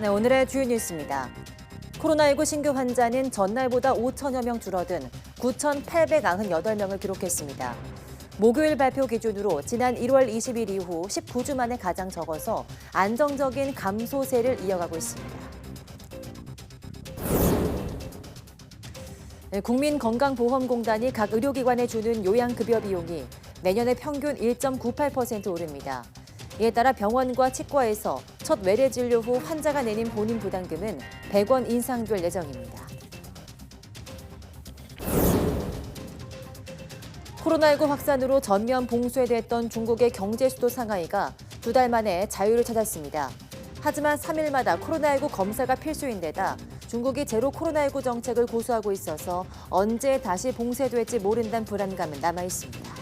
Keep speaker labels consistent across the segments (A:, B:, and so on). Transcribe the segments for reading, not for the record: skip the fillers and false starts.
A: 네, 오늘의 주요 뉴스입니다. 코로나19 신규 환자는 전날보다 5천여 명 줄어든 9,898명을 기록했습니다. 목요일 발표 기준으로 지난 1월 20일 이후 19주 만에 가장 적어서 안정적인 감소세를 이어가고 있습니다. 네, 국민건강보험공단이 각 의료기관에 주는 요양급여 비용이 내년에 평균 1.98% 오릅니다. 이에 따라 병원과 치과에서 첫 외래 진료 후 환자가 내는 본인 부담금은 100원 인상될 예정입니다. 코로나19 확산으로 전면 봉쇄됐던 중국의 경제 수도 상하이가 2달 만에 자유를 찾았습니다. 하지만 3일마다 코로나19 검사가 필수인 데다 중국이 제로 코로나19 정책을 고수하고 있어서 언제 다시 봉쇄될지 모른다는 불안감은 남아 있습니다.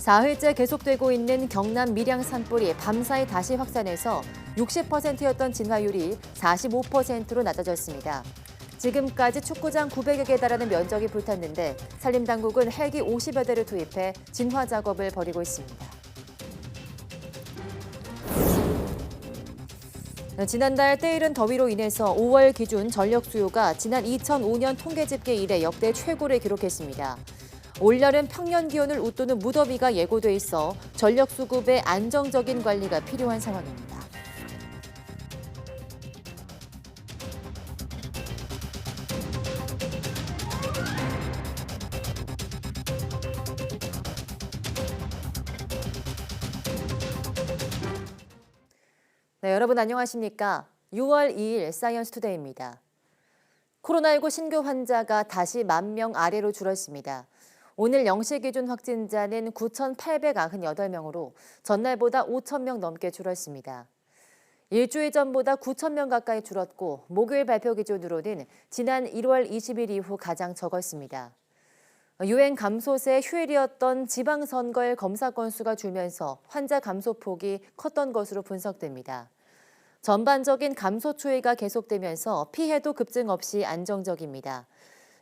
A: 4회째 계속되고 있는 경남 밀양 산불이 밤사이 다시 확산해서 60%였던 진화율이 45%로 낮아졌습니다. 지금까지 축구장 900여 개에 달하는 면적이 불탔는데 산림당국은 헬기 50여 대를 투입해 진화 작업을 벌이고 있습니다. 지난달 때이른 더위로 인해서 5월 기준 전력 수요가 지난 2005년 통계 집계 이래 역대 최고를 기록했습니다. 올여름 평년 기온을 웃도는 무더위가 예고돼 있어 전력 수급의 안정적인 관리가 필요한 상황입니다. 네, 여러분 안녕하십니까? 6월 2일 사이언스 투데이입니다. 코로나19 신규 환자가 다시 10,000명 아래로 줄었습니다. 오늘 0시 기준 확진자는 9,898명으로 전날보다 5,000명 넘게 줄었습니다. 일주일 전보다 9,000명 가까이 줄었고 목요일 발표 기준으로는 지난 1월 20일 이후 가장 적었습니다. 유행 감소세 휴일이었던 지방선거일 검사 건수가 줄면서 환자 감소폭이 컸던 것으로 분석됩니다. 전반적인 감소 추이가 계속되면서 피해도 급증 없이 안정적입니다.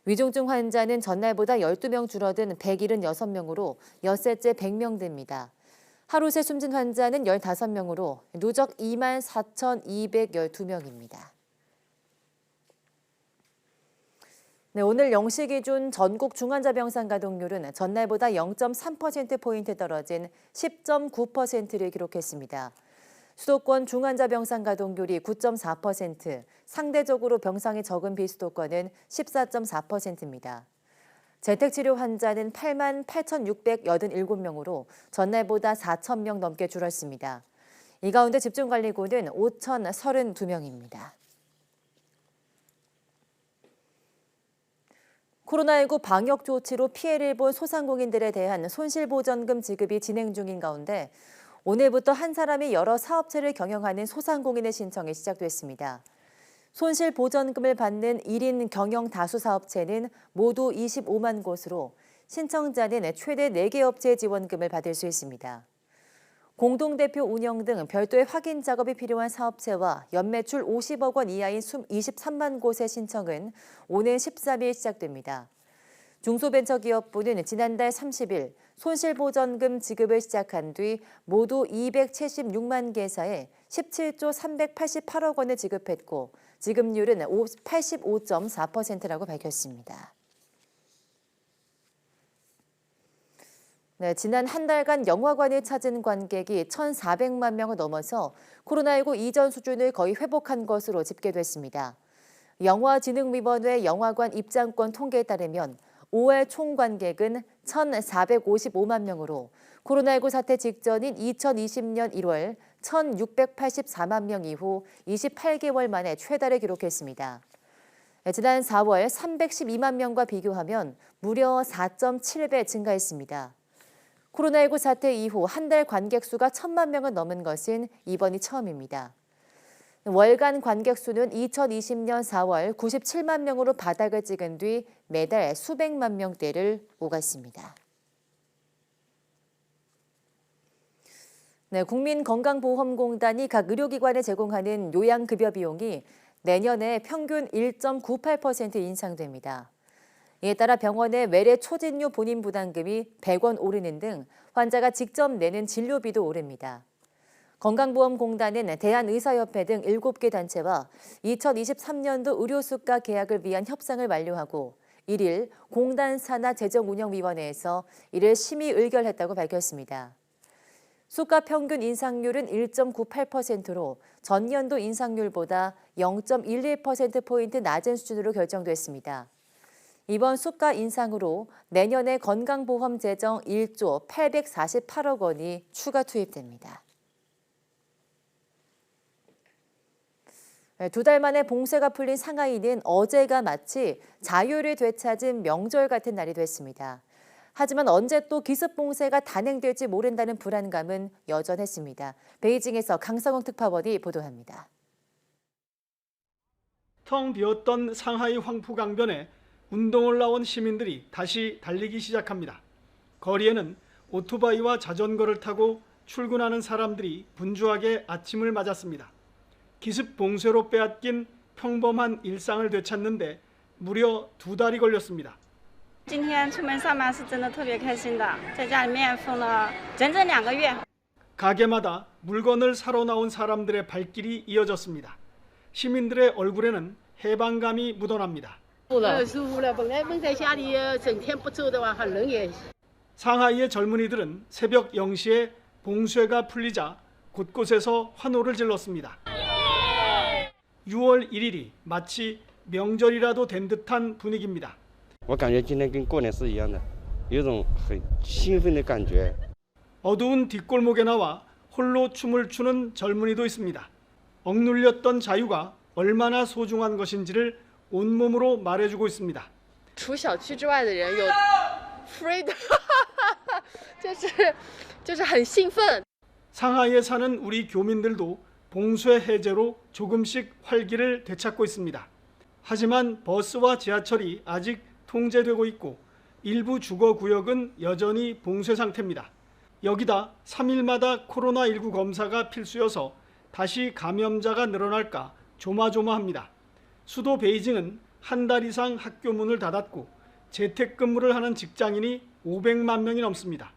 A: 위중증 환자는 전날보다 12명 줄어든 176명으로 엿새째 100명대입니다. 하루 새 숨진 환자는 15명으로 누적 24,212명입니다. 네, 오늘 0시 기준 전국 중환자 병상 가동률은 전날보다 0.3%포인트 떨어진 10.9%를 기록했습니다. 수도권 중환자 병상 가동률이 9.4%, 상대적으로 병상이 적은 비수도권은 14.4%입니다. 재택치료 환자는 88,687명으로 전날보다 4,000명 넘게 줄었습니다. 이 가운데 집중관리고는 5,032명입니다. 코로나19 방역 조치로 피해를 본 소상공인들에 대한 손실보전금 지급이 진행 중인 가운데 오늘부터 한 사람이 여러 사업체를 경영하는 소상공인의 신청이 시작됐습니다. 손실보전금을 받는 1인 경영 다수 사업체는 모두 25만 곳으로 신청자는 최대 4개 업체의 지원금을 받을 수 있습니다. 공동대표 운영 등 별도의 확인 작업이 필요한 사업체와 연매출 50억 원 이하인 23만 곳의 신청은 오는 13일 시작됩니다. 중소벤처기업부는 지난달 30일 손실보전금 지급을 시작한 뒤 모두 276만 개사에 17조 388억 원을 지급했고 지급률은 85.4%라고 밝혔습니다. 네, 지난 한 달간 영화관을 찾은 관객이 1,400만 명을 넘어서 코로나19 이전 수준을 거의 회복한 것으로 집계됐습니다. 영화진흥위원회 영화관 입장권 통계에 따르면 5월 총 관객은 1,455만 명으로 코로나19 사태 직전인 2020년 1월 1,684만 명 이후 28개월 만에 최다를 기록했습니다. 지난 4월 312만 명과 비교하면 무려 4.7배 증가했습니다. 코로나19 사태 이후 한 달 관객 수가 1,000만 명을 넘은 것은 이번이 처음입니다. 월간 관객 수는 2020년 4월 97만 명으로 바닥을 찍은 뒤 매달 수백만 명대를 오갔습니다. 네, 국민건강보험공단이 각 의료기관에 제공하는 요양급여 비용이 내년에 평균 1.98% 인상됩니다. 이에 따라 병원의 외래 초진료 본인 부담금이 100원 오르는 등 환자가 직접 내는 진료비도 오릅니다. 건강보험공단은 대한의사협회 등 7개 단체와 2023년도 의료수가 계약을 위한 협상을 완료하고 1일 공단 산하 재정운영위원회에서 이를 심의 의결했다고 밝혔습니다. 수가 평균 인상률은 1.98%로 전년도 인상률보다 0.11%포인트 낮은 수준으로 결정됐습니다. 이번 수가 인상으로 내년에 건강보험 재정 1조 848억 원이 추가 투입됩니다. 2달 만에 봉쇄가 풀린 상하이는 어제가 마치 자유를 되찾은 명절 같은 날이 됐습니다. 하지만 언제 또 기습 봉쇄가 단행될지 모른다는 불안감은 여전했습니다. 베이징에서 강상욱 특파원이 보도합니다.
B: 텅 비었던 상하이 황푸강변에 운동을 나온 시민들이 다시 달리기 시작합니다. 거리에는 오토바이와 자전거를 타고 출근하는 사람들이 분주하게 아침을 맞았습니다. 기습 봉쇄로 빼앗긴 평범한 일상을 되찾는데 무려 2달이 걸렸습니다.
C: 今天出门上班是真的特别开心的，在家里面封了整整2个月。
B: 가게마다 물건을 사러 나온 사람들의 발길이 이어졌습니다. 시민들의 얼굴에는 해방감이 묻어납니다.
D: 舒服了，本来闷在家里整天不走的话，很冷也。
B: 상하이의 젊은이들은 새벽 0시에 봉쇄가 풀리자 곳곳에서 환호를 질렀습니다. 6월 1일이 마치 명절이라도 된 듯한 분위기입니다.
E: 我感觉今天跟过年是一样的，有种很兴奋的感觉。
B: 어두운 뒷골목에 나와 홀로 춤을 추는 젊은이도 있습니다. 억눌렸던 자유가 얼마나 소중한 것인지를 온몸으로 말해주고 있습니다.
F: 除小区之外的人有 freedom， 就是很兴奋。
B: 상하이에 사는 우리 교민들도 봉쇄 해제로 조금씩 활기를 되찾고 있습니다. 하지만 버스와 지하철이 아직 통제되고 있고 일부 주거구역은 여전히 봉쇄 상태입니다. 여기다 3일마다 코로나19 검사가 필수여서 다시 감염자가 늘어날까 조마조마합니다. 수도 베이징은 한 달 이상 학교 문을 닫았고 재택근무를 하는 직장인이 500만 명이 넘습니다.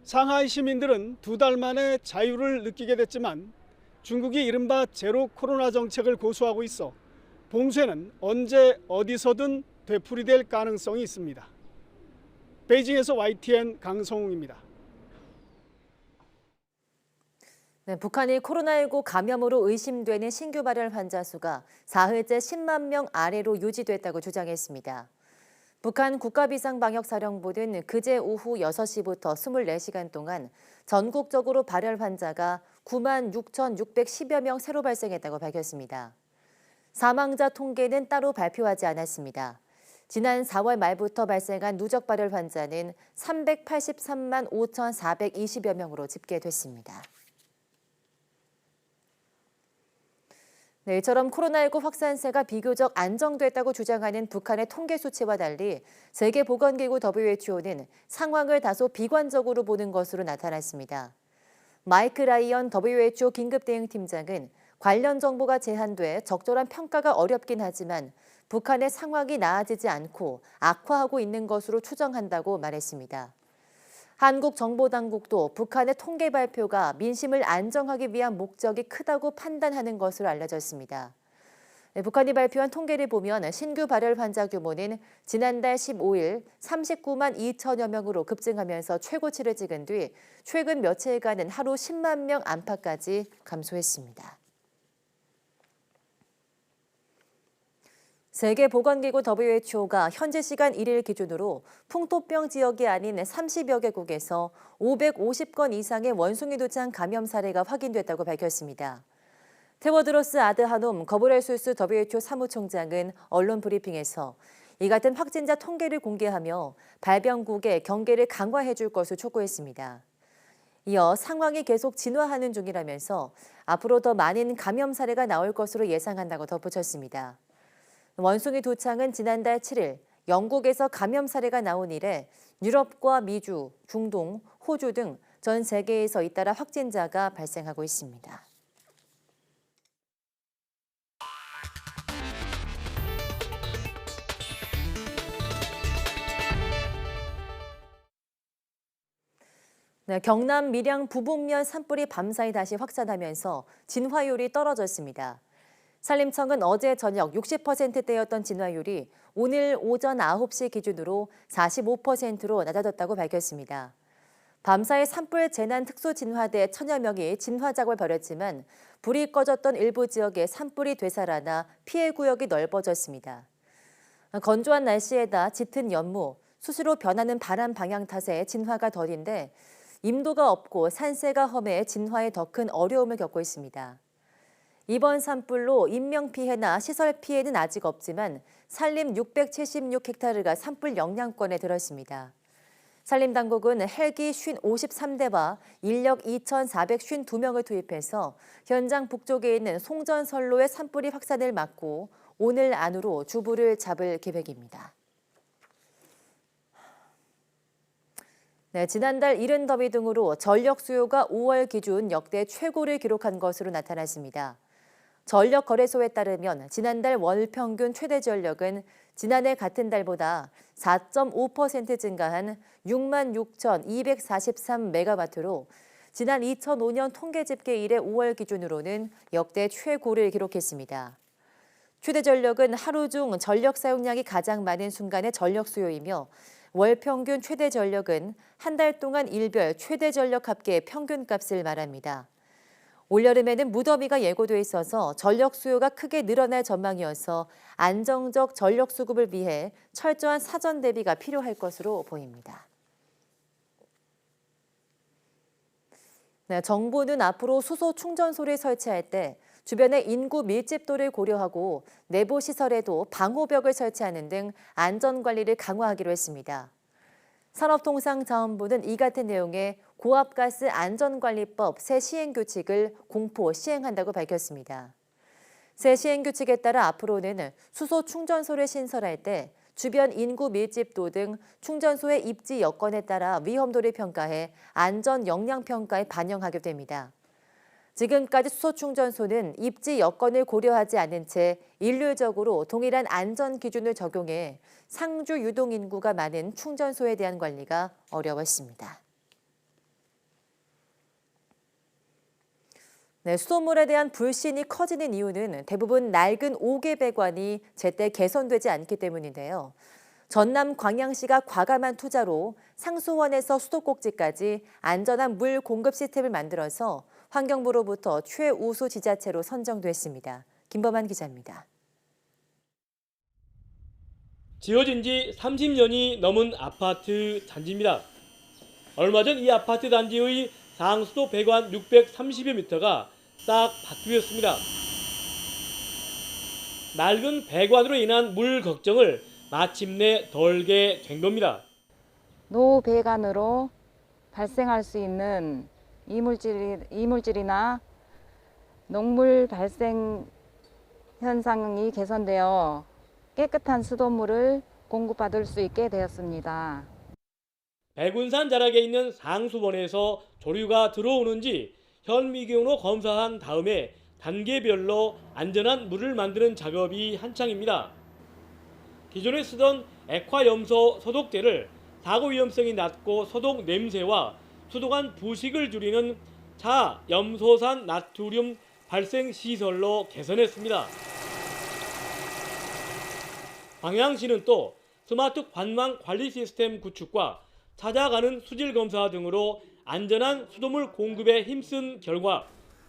B: 상하이 시민들은 2달 만에 자유를 느끼게 됐지만 중국이 이른바 제로 코로나 정책을 고수하고 있어 봉쇄는 언제 어디서든 되풀이될 가능성이 있습니다. 베이징에서 YTN 강성웅입니다.
A: 네, 북한이 코로나19 감염으로 의심되는 신규 발열 환자 수가 사흘째 10만 명 아래로 유지됐다고 주장했습니다. 북한 국가비상방역사령부는 그제 오후 6시부터 24시간 동안 전국적으로 발열 환자가 9만 6,610여 명 새로 발생했다고 밝혔습니다. 사망자 통계는 따로 발표하지 않았습니다. 지난 4월 말부터 발생한 누적 발열 환자는 383만 5,420여 명으로 집계됐습니다. 네, 이처럼 코로나19 확산세가 비교적 안정됐다고 주장하는 북한의 통계 수치와 달리 세계보건기구 WHO는 상황을 다소 비관적으로 보는 것으로 나타났습니다. 마이크 라이언 WHO 긴급대응팀장은 관련 정보가 제한돼 적절한 평가가 어렵긴 하지만 북한의 상황이 나아지지 않고 악화하고 있는 것으로 추정한다고 말했습니다. 한국정보당국도 북한의 통계 발표가 민심을 안정하기 위한 목적이 크다고 판단하는 것으로 알려졌습니다. 북한이 발표한 통계를 보면 신규 발열 환자 규모는 지난달 15일 39만 2천여 명으로 급증하면서 최고치를 찍은 뒤 최근 며칠간은 하루 10만 명 안팎까지 감소했습니다. 세계보건기구 WHO가 현지 시간 1일 기준으로 풍토병 지역이 아닌 30여 개국에서 550건 이상의 원숭이 두창 감염 사례가 확인됐다고 밝혔습니다. 테워드로스 아드하놈 거브레수스 WHO 사무총장은 언론 브리핑에서 이 같은 확진자 통계를 공개하며 발병국에 경계를 강화해 줄 것을 촉구했습니다. 이어 상황이 계속 진화하는 중이라면서 앞으로 더 많은 감염 사례가 나올 것으로 예상한다고 덧붙였습니다. 원숭이 두창은 지난달 7일 영국에서 감염 사례가 나온 이래 유럽과 미주, 중동, 호주 등 전 세계에서 잇따라 확진자가 발생하고 있습니다. 네, 경남 밀양 부북면 산불이 밤사이 다시 확산하면서 진화율이 떨어졌습니다. 산림청은 어제 저녁 60%대였던 진화율이 오늘 오전 9시 기준으로 45%로 낮아졌다고 밝혔습니다. 밤사이 산불 재난 특수진화대 천여 명이 진화 작업을 벌였지만 불이 꺼졌던 일부 지역에 산불이 되살아나 피해 구역이 넓어졌습니다. 건조한 날씨에다 짙은 연무, 수시로 변하는 바람 방향 탓에 진화가 더딘데 임도가 없고 산세가 험해 진화에 더 큰 어려움을 겪고 있습니다. 이번 산불로 인명피해나 시설 피해는 아직 없지만 산림 676헥타르가 산불 영향권에 들었습니다. 산림당국은 헬기 53대와 인력 2,452명을 투입해서 현장 북쪽에 있는 송전선로의 산불이 확산을 막고 오늘 안으로 주부를 잡을 계획입니다. 네, 지난달 이른 더위 등으로 전력 수요가 5월 기준 역대 최고를 기록한 것으로 나타났습니다. 전력거래소에 따르면 지난달 월 평균 최대 전력은 지난해 같은 달보다 4.5% 증가한 66,243메가와트로 지난 2005년 통계 집계 이래 5월 기준으로는 역대 최고를 기록했습니다. 최대 전력은 하루 중 전력 사용량이 가장 많은 순간의 전력 수요이며 월 평균 최대 전력은 한 달 동안 일별 최대 전력 합계 평균값을 말합니다. 올여름에는 무더위가 예고돼 있어서 전력 수요가 크게 늘어날 전망이어서 안정적 전력 수급을 위해 철저한 사전 대비가 필요할 것으로 보입니다. 네, 정부는 앞으로 수소 충전소를 설치할 때 주변의 인구 밀집도를 고려하고 내부 시설에도 방호벽을 설치하는 등 안전관리를 강화하기로 했습니다. 산업통상자원부는 이 같은 내용의 고압가스 안전관리법 새 시행규칙을 공포 시행한다고 밝혔습니다. 새 시행규칙에 따라 앞으로는 수소 충전소를 신설할 때 주변 인구 밀집도 등 충전소의 입지 여건에 따라 위험도를 평가해 안전 역량 평가에 반영하게 됩니다. 지금까지 수소 충전소는 입지 여건을 고려하지 않은 채 일률적으로 동일한 안전 기준을 적용해 상주 유동 인구가 많은 충전소에 대한 관리가 어려웠습니다. 네, 수돗물에 대한 불신이 커지는 이유는 대부분 낡은 5개 배관이 제때 개선되지 않기 때문인데요. 전남 광양시가 과감한 투자로 상수원에서 수도꼭지까지 안전한 물 공급 시스템을 만들어서 환경부로부터 최우수 지자체로 선정됐습니다. 김범한 기자입니다.
G: 지어진 지 30년이 넘은 아파트 단지입니다. 얼마 전 이 아파트 단지의 상수도 배관 630여 미터가 싹 바뀌었습니다. 낡은 배관으로 인한 물 걱정을 마침내 덜게 된 겁니다.
H: 노배관으로 발생할 수 있는 이물질이나 녹물 발생 현상이 개선되어 깨끗한 수돗물을 공급받을 수 있게 되었습니다.
G: 백운산 자락에 있는 상수원에서 조류가 들어오는지 현미경으로 검사한 다음에 단계별로 안전한 물을 만드는 작업이 한창입니다. 기존에 쓰던 액화염소 소독제를 사고 위험성이 낮고 소독 냄새와 수도관 부식을 줄이는 자염소산 나트륨 발생 시설로 개선했습니다. 광양시는 또 스마트 관망 관리 시스템 구축과 찾아가는 수질 검사 등으로 안전한 수돗물 공급에 힘쓴 결과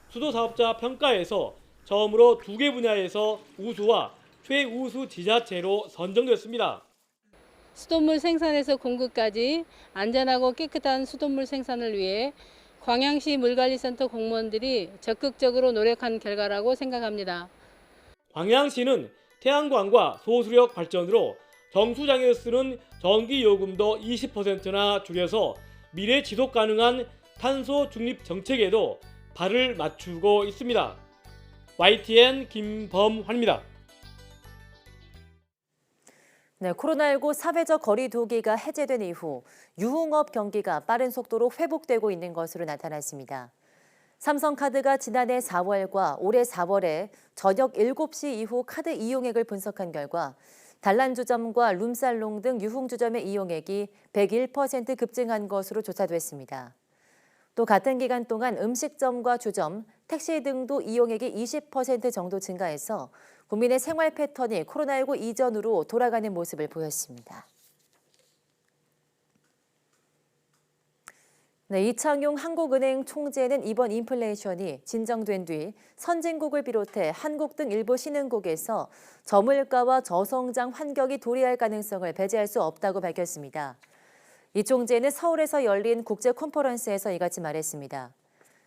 G: 수도사업자 평가에서 처음으로 2개 분야에서 우수와 최우수 지자체로 선정됐습니다.
I: 수돗물 생산에서 공급까지 안전하고 깨끗한 수돗물 생산을 위해 광양시 물관리센터 공무원들이 적극적으로 노력한 결과라고 생각합니다.
G: 광양시는 태양광과 소수력 발전으로 정수장에 쓰는 전기요금도 20%나 줄여서 미래 지속 가능한 탄소 중립 정책에도 발을 맞추고 있습니다. YTN 김범환입니다.
A: 네, 코로나19 사회적 거리 두기가 해제된 이후 유흥업 경기가 빠른 속도로 회복되고 있는 것으로 나타났습니다. 삼성카드가 지난해 4월과 올해 4월에 저녁 7시 이후 카드 이용액을 분석한 결과 단란주점과 룸살롱 등 유흥주점의 이용액이 101% 급증한 것으로 조사됐습니다. 또 같은 기간 동안 음식점과 주점, 택시 등도 이용액이 20% 정도 증가해서 국민의 생활 패턴이 코로나19 이전으로 돌아가는 모습을 보였습니다. 네, 이창용 한국은행 총재는 이번 인플레이션이 진정된 뒤 선진국을 비롯해 한국 등 일부 신흥국에서 저물가와 저성장 환경이 도래할 가능성을 배제할 수 없다고 밝혔습니다. 이 총재는 서울에서 열린 국제 컨퍼런스에서 이같이 말했습니다.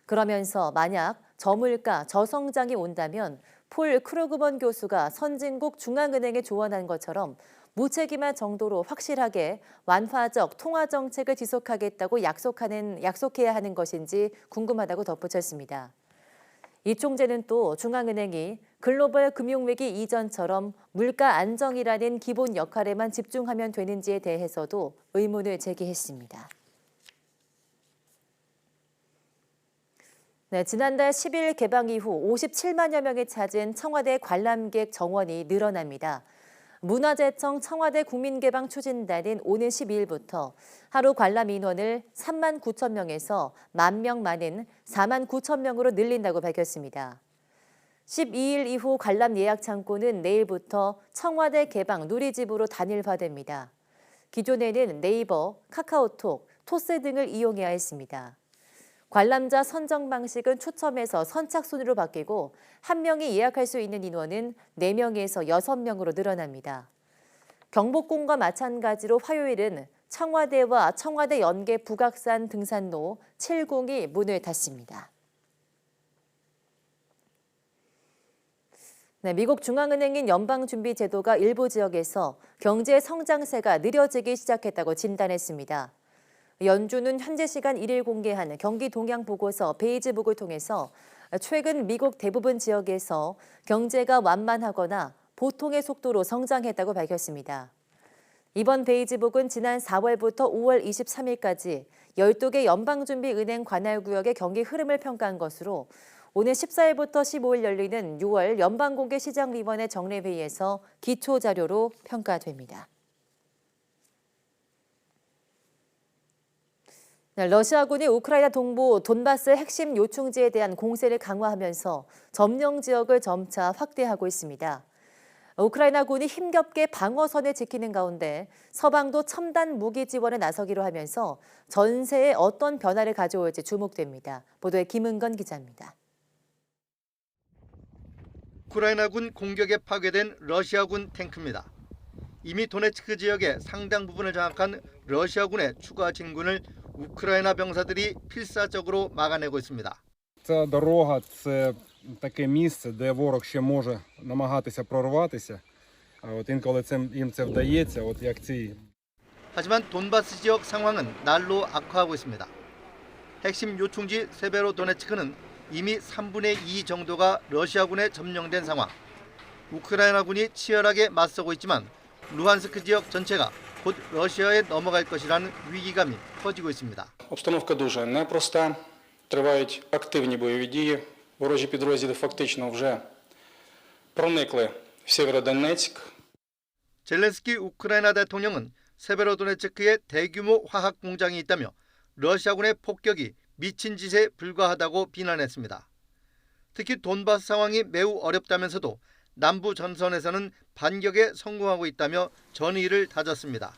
A: 그러면서 만약 저물가, 저성장이 온다면 폴 크루그먼 교수가 선진국 중앙은행에 조언한 것처럼 무책임할 정도로 확실하게 완화적 통화 정책을 지속하겠다고 약속해야 하는 것인지 궁금하다고 덧붙였습니다. 이 총재는 또 중앙은행이 글로벌 금융위기 이전처럼 물가 안정이라는 기본 역할에만 집중하면 되는지에 대해서도 의문을 제기했습니다. 네, 지난달 10일 개방 이후 57만여 명이 찾은 청와대 관람객 정원이 늘어납니다. 문화재청 청와대 국민개방 추진단은 오는 12일부터 하루 관람 인원을 3만 9천 명에서 1만 명 많은 4만 9천 명으로 늘린다고 밝혔습니다. 12일 이후 관람 예약 창구는 내일부터 청와대 개방 누리집으로 단일화됩니다. 기존에는 네이버, 카카오톡, 토스 등을 이용해야 했습니다. 관람자 선정 방식은 추첨에서 선착순으로 바뀌고 한 명이 예약할 수 있는 인원은 4명에서 6명으로 늘어납니다. 경복궁과 마찬가지로 화요일은 청와대와 청와대 연계 북악산 등산로 7궁이 문을 닫습니다. 네, 미국 중앙은행인 연방준비제도가 일부 지역에서 경제 성장세가 느려지기 시작했다고 진단했습니다. 연준은 현재 시간 1일 공개한 경기 동향 보고서 베이지북을 통해서 최근 미국 대부분 지역에서 경제가 완만하거나 보통의 속도로 성장했다고 밝혔습니다. 이번 베이지북은 지난 4월부터 5월 23일까지 12개 연방준비은행 관할구역의 경기 흐름을 평가한 것으로 오늘 14일부터 15일 열리는 6월 연방공개시장위원회 정례회의에서 기초자료로 평가됩니다. 러시아군이 우크라이나 동부 돈바스 핵심 요충지에 대한 공세를 강화하면서 점령 지역을 점차 확대하고 있습니다. 우크라이나군이 힘겹게 방어선을 지키는 가운데 서방도 첨단 무기 지원에 나서기로 하면서 전세에 어떤 변화를 가져올지 주목됩니다. 보도에 김은건 기자입니다.
J: 우크라이나군 공격에 파괴된 러시아군 탱크입니다. 이미 도네츠크 지역의 상당 부분을 장악한 러시아군의 추가 진군을 우크라이나 병사들이 필사적으로 막아내고 있습니다.
K: Ця дорога – це таке місце, де ворог ще може намагатися прорватися. Інколи їм це вдається, як ці.
J: 하지만 돈바스 지역 상황은 날로 악화하고 있습니다. 핵심 요충지 세베로도네츠크는 이미 3분의 2 정도가 러시아군에 점령된 상황. 우크라이나군이 치열하게 맞서고 있지만 루한스크 지역 전체가 곧 러시아에 넘어갈 것이라는 위기감이 커지고 있습니다.
L: Обстановка дуже непроста. Тривають активні бойові дії. Ворожі підрозділи фактично вже проникли в Сєвєродонецьк.
J: 젤렌스키 우크라이나 대통령은 세베로도네츠크에 대규모 화학 공장이 있다며 러시아군의 폭격이 미친 짓에 불과하다고 비난했습니다. 특히 돈바스 상황이 매우 어렵다면서도 남부 전선에서는 반격에 성공하고 있다며 전의를 다졌습니다.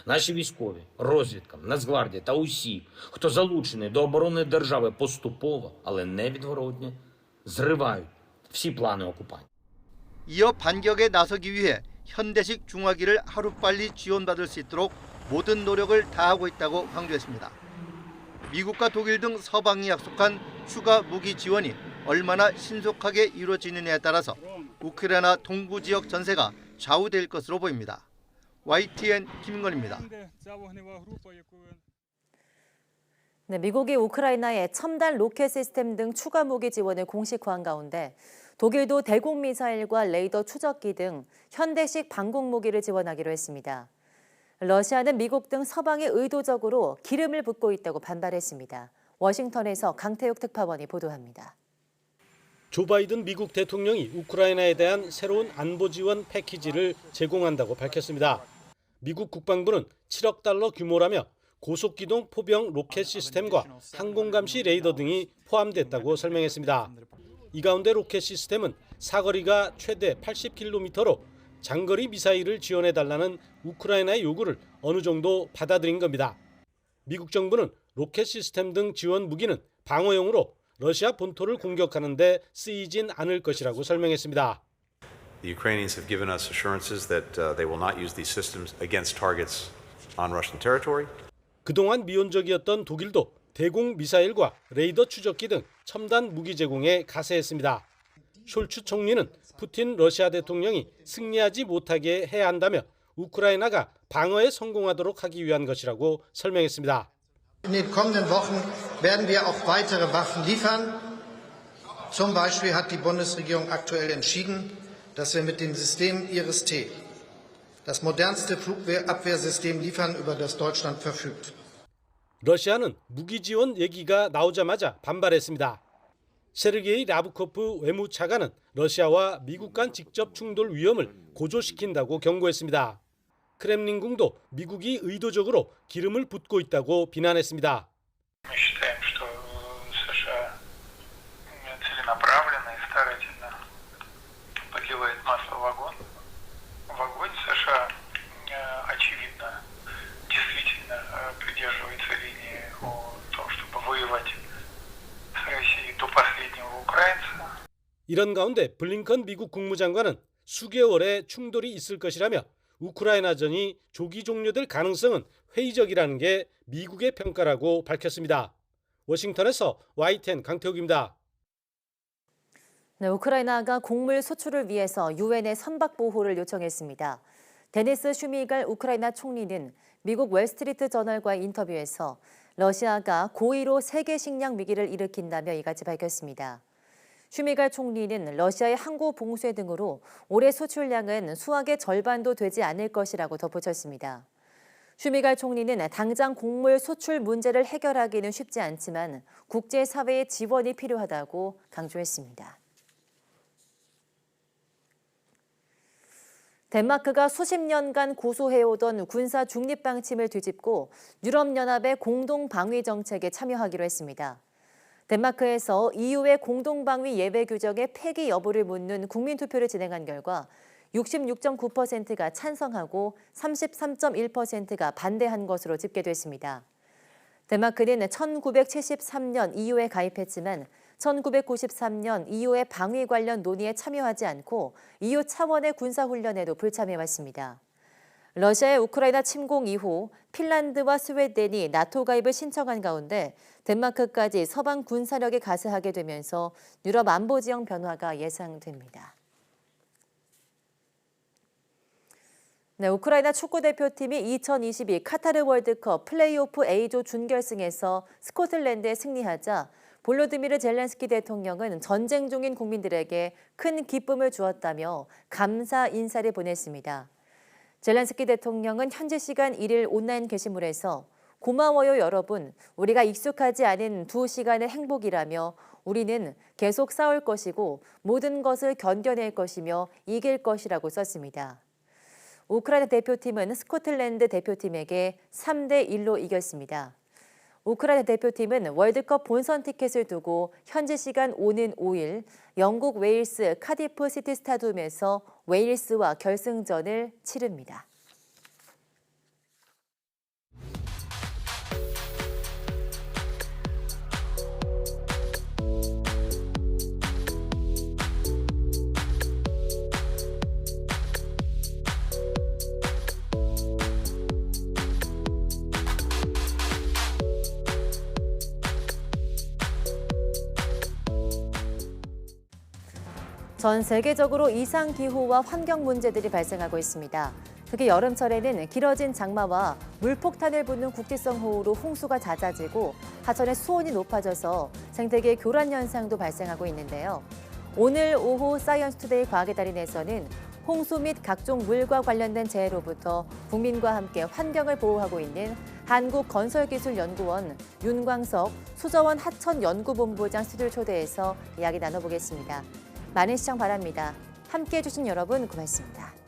M: Наші військові, розвідка, Нацгвардія та усі, хто залучений до оборони держави поступово, але невідворотно, зривають всі плани окупантів.
J: 이어 반격에 나서기 위해 현대식 중화기를 하루빨리 지원받을 수 있도록 모든 노력을 다하고 있다고 강조했습니다. 미국과 독일 등 서방이 약속한 추가 무기 지원이 얼마나 신속하게 이루어지느냐에 따라서 우크라이나 동부 지역 전세가 좌우될 것으로 보입니다. YTN 김인건입니다.
A: 네, 미국이 우크라이나에 첨단 로켓 시스템 등 추가 무기 지원을 공식화한 가운데 독일도 대공 미사일과 레이더 추적기 등 현대식 방공 무기를 지원하기로 했습니다. 러시아는 미국 등 서방이 의도적으로 기름을 붓고 있다고 반발했습니다. 워싱턴에서 강태욱 특파원이 보도합니다.
G: 조 바이든 미국 대통령이 우크라이나에 대한 새로운 안보 지원 패키지를 제공한다고 밝혔습니다. 미국 국방부는 7억 달러 규모라며
N: 고속기동 포병 로켓 시스템과 항공감시 레이더 등이 포함됐다고 설명했습니다. 이 가운데 로켓 시스템은 사거리가 최대 80km로 장거리 미사일을 지원해달라는 우크라이나의 요구를 어느 정도 받아들인 겁니다. 미국 정부는 로켓 시스템 등 지원 무기는 방어용으로 러시아 본토를 공격하는 데 쓰이진 않을 것이라고 설명했습니다.
O: The Ukrainians have given us assurances that they will not use these systems against targets on Russian territory.
N: 그동안 미온적이었던 독일도 대공 미사일과 레이더 추적기 등 첨단 무기 제공에 가세했습니다. 숄츠 총리는 푸틴 러시아 대통령이 승리하지 못하게 해야 한다며 우크라이나가 방어에 성공하도록 하기 위한 것이라고 설명했습니다.
P: In den kommenden Wochen werden wir auch weitere Waffen liefern. Zum Beispiel hat die Bundesregierung aktuell entschieden, dass wir mit dem System IRIS-T das modernste Flugabwehrsystem liefern, über das Deutschland verfügt.
N: 러시아는 무기 지원 얘기가 나오자마자 반발했습니다. 세르게이 라브코프 외무차관은 러시아와 미국 간 직접 충돌 위험을 고조시킨다고 경고했습니다. 크렘린궁도 미국이 의도적으로 기름을 붓고 있다고 비난했습니다. 이런 가운데 블링컨 미국 국무장관은 수개월의 충돌이 있을 것이라며 우크라이나전이 조기 종료될 가능성은 회의적이라는 게 미국의 평가라고 밝혔습니다. 워싱턴에서 YTN 강태욱입니다.
A: 네, 우크라이나가 곡물 수출을 위해서 유엔에 선박 보호를 요청했습니다. 데니스 슈미갈 우크라이나 총리는 미국 월스트리트 저널과의 인터뷰에서 러시아가 고의로 세계 식량 위기를 일으킨다며 이같이 밝혔습니다. 슈미갈 총리는 러시아의 항구 봉쇄 등으로 올해 수출량은 수확의 절반도 되지 않을 것이라고 덧붙였습니다. 슈미갈 총리는 당장 곡물 수출 문제를 해결하기는 쉽지 않지만 국제사회의 지원이 필요하다고 강조했습니다. 덴마크가 수십 년간 고수해오던 군사 중립 방침을 뒤집고 유럽연합의 공동방위 정책에 참여하기로 했습니다. 덴마크에서 EU의 공동방위 예외 규정의 폐기 여부를 묻는 국민투표를 진행한 결과 66.9%가 찬성하고 33.1%가 반대한 것으로 집계됐습니다. 덴마크는 1973년 EU에 가입했지만 1993년 EU의 방위 관련 논의에 참여하지 않고 EU 차원의 군사훈련에도 불참해왔습니다. 러시아의 우크라이나 침공 이후 핀란드와 스웨덴이 나토 가입을 신청한 가운데 덴마크까지 서방 군사력에 가세하게 되면서 유럽 안보 지형 변화가 예상됩니다. 네, 우크라이나 축구대표팀이 2022 카타르 월드컵 플레이오프 A조 준결승에서 스코틀랜드에 승리하자 볼로디미르 젤렌스키 대통령은 전쟁 중인 국민들에게 큰 기쁨을 주었다며 감사 인사를 보냈습니다. 젤렌스키 대통령은 현지 시간 1일 온라인 게시물에서 고마워요 여러분, 우리가 익숙하지 않은 2시간의 행복이라며 우리는 계속 싸울 것이고 모든 것을 견뎌낼 것이며 이길 것이라고 썼습니다. 우크라이나 대표팀은 스코틀랜드 대표팀에게 3대1로 이겼습니다. 우크라이나 대표팀은 월드컵 본선 티켓을 두고 현지 시간 오는 5일 영국 웨일스 카디프 시티 스타디움에서 웨일스와 결승전을 치릅니다. 전 세계적으로 이상기후와 환경 문제들이 발생하고 있습니다. 특히 여름철에는 길어진 장마와 물폭탄을 붓는 국지성 호우로 홍수가 잦아지고 하천의 수온이 높아져서 생태계 교란 현상도 발생하고 있는데요. 오늘 오후 사이언스 투데이 과학의 달인에서는 홍수 및 각종 물과 관련된 재해로부터 국민과 함께 환경을 보호하고 있는 한국건설기술연구원 윤광석 수저원 하천연구본부장 스튜디오 초대해서 이야기 나눠보겠습니다. 많은 시청 바랍니다. 함께해 주신 여러분 고맙습니다.